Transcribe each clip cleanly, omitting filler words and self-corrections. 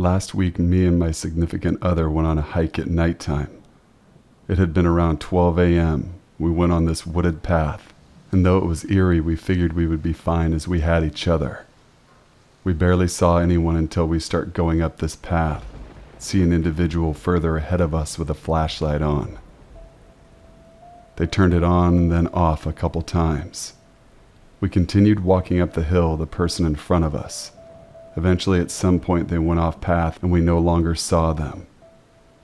Last week, me and my significant other went on a hike at nighttime. It had been around 12 a.m. We went on this wooded path, and though it was eerie, we figured we would be fine as we had each other. We barely saw anyone until we start going up this path, see an individual further ahead of us with a flashlight on. They turned it on and then off a couple times. We continued walking up the hill, the person in front of us. Eventually, at some point, they went off path and we no longer saw them.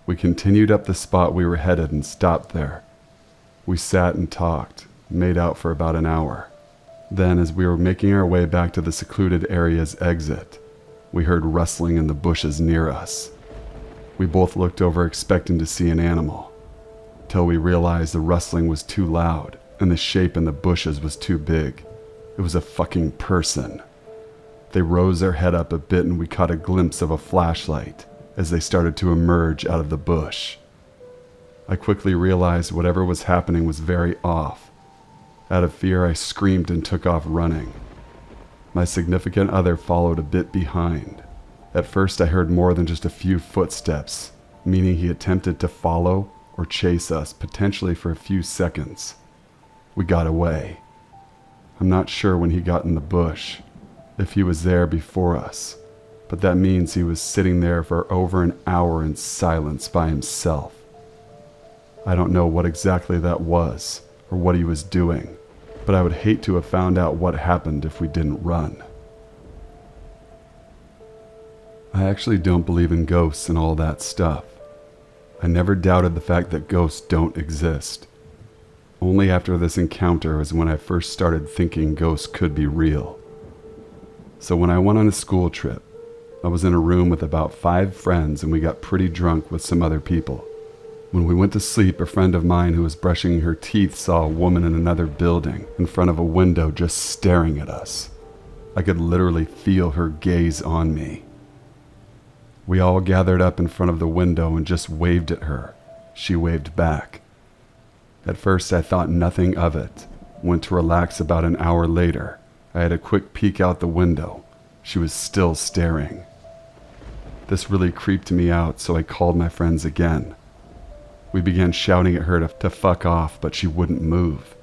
We continued up the spot we were headed and stopped there. We sat and talked, made out for about an hour. Then, as we were making our way back to the secluded area's exit, we heard rustling in the bushes near us. We both looked over expecting to see an animal, till we realized the rustling was too loud and the shape in the bushes was too big. It was a fucking person. They rose their head up a bit and we caught a glimpse of a flashlight as they started to emerge out of the bush. I quickly realized whatever was happening was very off. Out of fear, I screamed and took off running. My significant other followed a bit behind. At first, I heard more than just a few footsteps, meaning he attempted to follow or chase us, potentially for a few seconds. We got away. I'm not sure when he got in the bush, if he was there before us, but that means he was sitting there for over an hour in silence by himself. I don't know what exactly that was or what he was doing, but I would hate to have found out what happened if we didn't run. I actually don't believe in ghosts and all that stuff. I never doubted the fact that ghosts don't exist. Only after this encounter is when I first started thinking ghosts could be real. So when I went on a school trip, I was in a room with about 5 friends and we got pretty drunk with some other people. When we went to sleep, a friend of mine who was brushing her teeth saw a woman in another building in front of a window just staring at us. I could literally feel her gaze on me. We all gathered up in front of the window and just waved at her. She waved back. At first I thought nothing of it. Went to relax about an hour later. I had a quick peek out the window. She was still staring. This really creeped me out, so I called my friends again. We began shouting at her to fuck off, but she wouldn't move.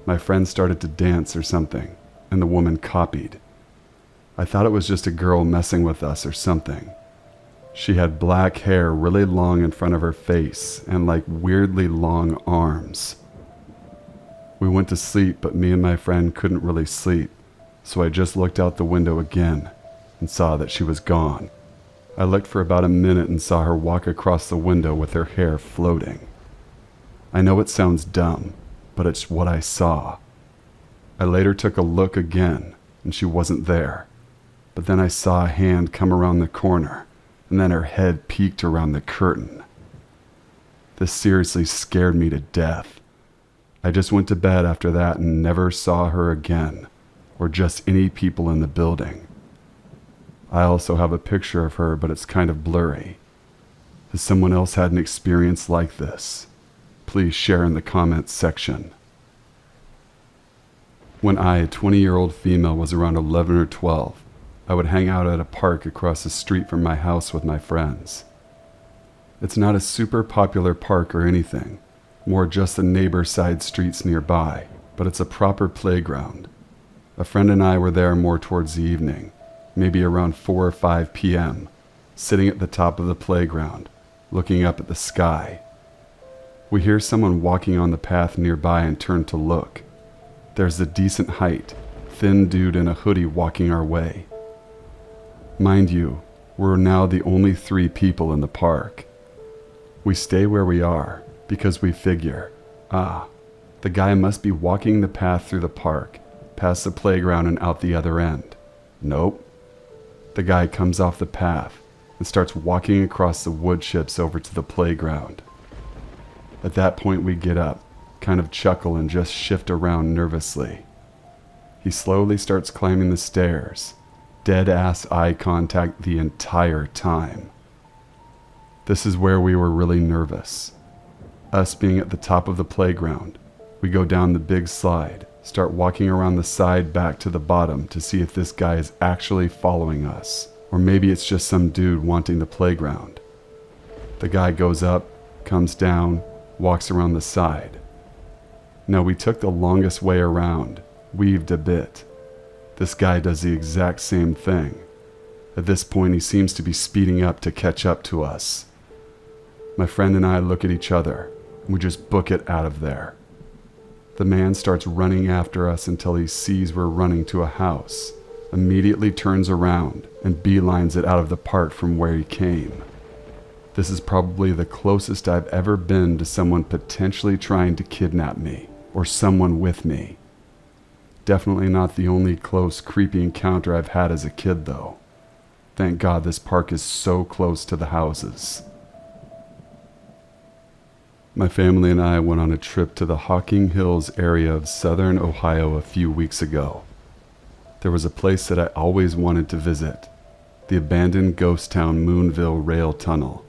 My friend started to dance or something, and the woman copied. I thought it was just a girl messing with us or something. She had black hair really long in front of her face and like weirdly long arms. We went to sleep, but me and my friend couldn't really sleep, so I just looked out the window again and saw that she was gone. I looked for about a minute and saw her walk across the window with her hair floating. I know it sounds dumb, but it's what I saw. I later took a look again, and she wasn't there. But then I saw a hand come around the corner, and then her head peeked around the curtain. This seriously scared me to death. I just went to bed after that and never saw her again, or just any people in the building. I also have a picture of her, but it's kind of blurry. Has someone else had an experience like this? Please share in the comments section. When I, a 20-year-old female, was around 11 or 12, I would hang out at a park across the street from my house with my friends. It's not a super popular park or anything, more just the neighbor side streets nearby, but it's a proper playground. A friend and I were there more towards the evening, maybe around 4 or 5 p.m., sitting at the top of the playground, looking up at the sky. We hear someone walking on the path nearby and turn to look. There's a decent height, thin dude in a hoodie walking our way. Mind you, we're now the only 3 people in the park. We stay where we are because we figure, the guy must be walking the path through the park, past the playground and out the other end. Nope. The guy comes off the path and starts walking across the wood chips over to the playground. At that point we get up, kind of chuckle and just shift around nervously. He slowly starts climbing the stairs, dead-ass eye contact the entire time. This is where we were really nervous. Us being at the top of the playground, we go down the big slide, start walking around the side back to the bottom to see if this guy is actually following us, Or maybe it's just some dude wanting the playground. The guy goes up, comes down, walks around the side. No, we took the longest way around, weaved a bit. This guy does the exact same thing. At this point, he seems to be speeding up to catch up to us. My friend and I look at each other, and we just book it out of there. The man starts running after us until he sees we're running to a house, immediately turns around and beelines it out of the part from where he came. This is probably the closest I've ever been to someone potentially trying to kidnap me, or someone with me. Definitely not the only close, creepy encounter I've had as a kid, though. Thank God this park is so close to the houses. My family and I went on a trip to the Hocking Hills area of southern Ohio a few weeks ago. There was a place that I always wanted to visit, the abandoned ghost town Moonville Rail Tunnel.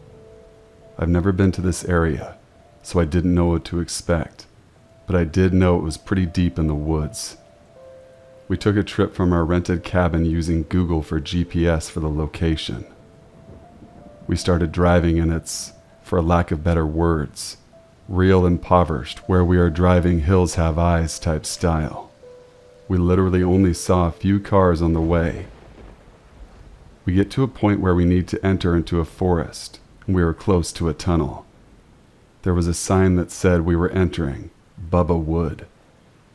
I've never been to this area, so I didn't know what to expect, but I did know it was pretty deep in the woods. We took a trip from our rented cabin using Google for GPS for the location. We started driving and it's, for lack of better words, real impoverished, where we are driving hills have eyes type style. We literally only saw a few cars on the way. We get to a point where we need to enter into a forest, and we were close to a tunnel. There was a sign that said we were entering Bubba Wood.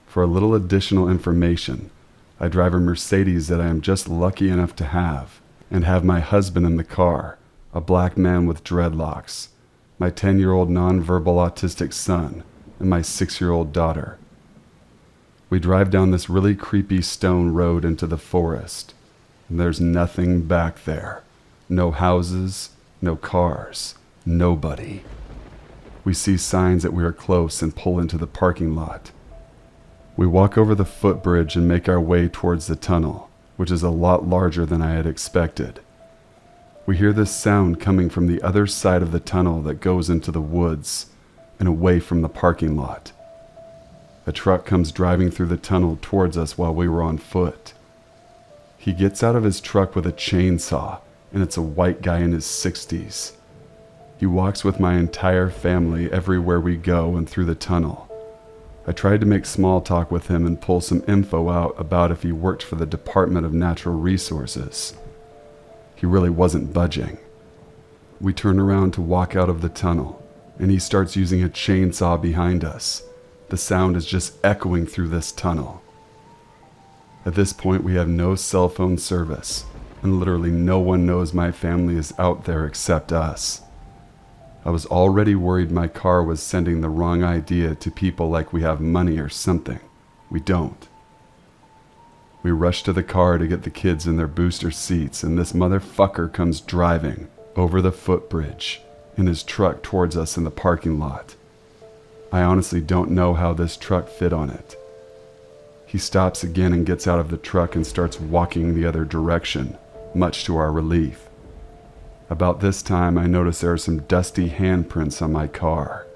For a little additional information, I drive a Mercedes that I am just lucky enough to have, and have my husband in the car, a black man with dreadlocks, my 10-year-old nonverbal autistic son, and my 6-year-old daughter. We drive down this really creepy stone road into the forest, and there's nothing back there. No houses, no cars, nobody. We see signs that we are close and pull into the parking lot. We walk over the footbridge and make our way towards the tunnel, which is a lot larger than I had expected. We hear this sound coming from the other side of the tunnel that goes into the woods and away from the parking lot. A truck comes driving through the tunnel towards us while we were on foot. He gets out of his truck with a chainsaw, and it's a white guy in his 60s. He walks with my entire family everywhere we go and through the tunnel. I tried to make small talk with him and pull some info out about if he worked for the Department of Natural Resources. He really wasn't budging. We turn around to walk out of the tunnel, and he starts using a chainsaw behind us. The sound is just echoing through this tunnel. At this point, we have no cell phone service, and literally no one knows my family is out there except us. I was already worried my car was sending the wrong idea to people like we have money or something. We don't. We rush to the car to get the kids in their booster seats, and this motherfucker comes driving over the footbridge in his truck towards us in the parking lot. I honestly don't know how this truck fit on it. He stops again and gets out of the truck and starts walking the other direction, much to our relief. About this time, I notice there are some dusty handprints on my car.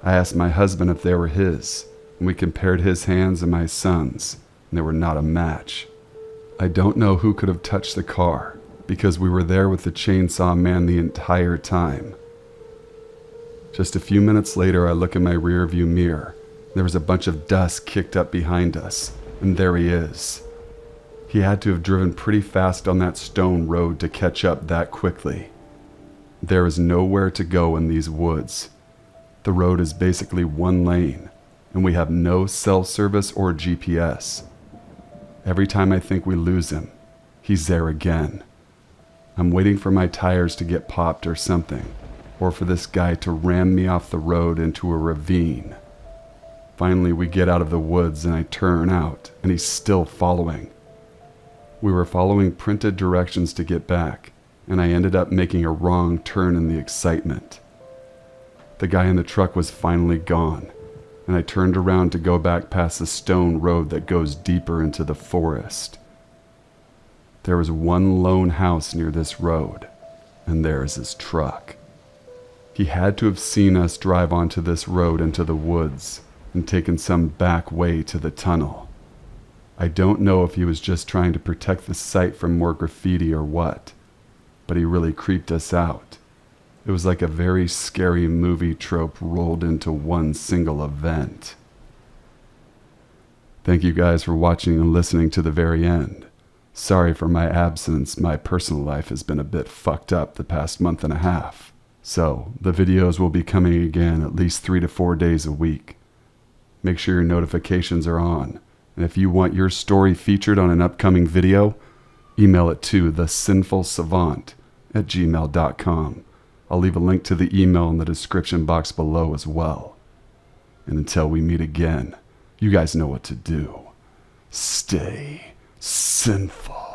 I asked my husband if they were his, and we compared his hands and my son's, and they were not a match. I don't know who could have touched the car, because we were there with the chainsaw man the entire time. Just a few minutes later, I look in my rearview mirror. There was a bunch of dust kicked up behind us, and there he is. He had to have driven pretty fast on that stone road to catch up that quickly. There is nowhere to go in these woods. The road is basically one lane, and we have no cell service or GPS. Every time I think we lose him, he's there again. I'm waiting for my tires to get popped or something, or for this guy to ram me off the road into a ravine. Finally, we get out of the woods and I turn out, and he's still following. We were following printed directions to get back, and I ended up making a wrong turn in the excitement. The guy in the truck was finally gone, and I turned around to go back past the stone road that goes deeper into the forest. There was one lone house near this road, and there is his truck. He had to have seen us drive onto this road into the woods and taken some back way to the tunnel. I don't know if he was just trying to protect the site from more graffiti or what, but he really creeped us out. It was like a very scary movie trope rolled into one single event. Thank you guys for watching and listening to the very end. Sorry for my absence, my personal life has been a bit fucked up the past month and a half. So, the videos will be coming again at least 3 to 4 days a week. Make sure your notifications are on. And if you want your story featured on an upcoming video, email it to thesinfulsavant@gmail.com. I'll leave a link to the email in the description box below as well. And until we meet again, you guys know what to do. Stay sinful.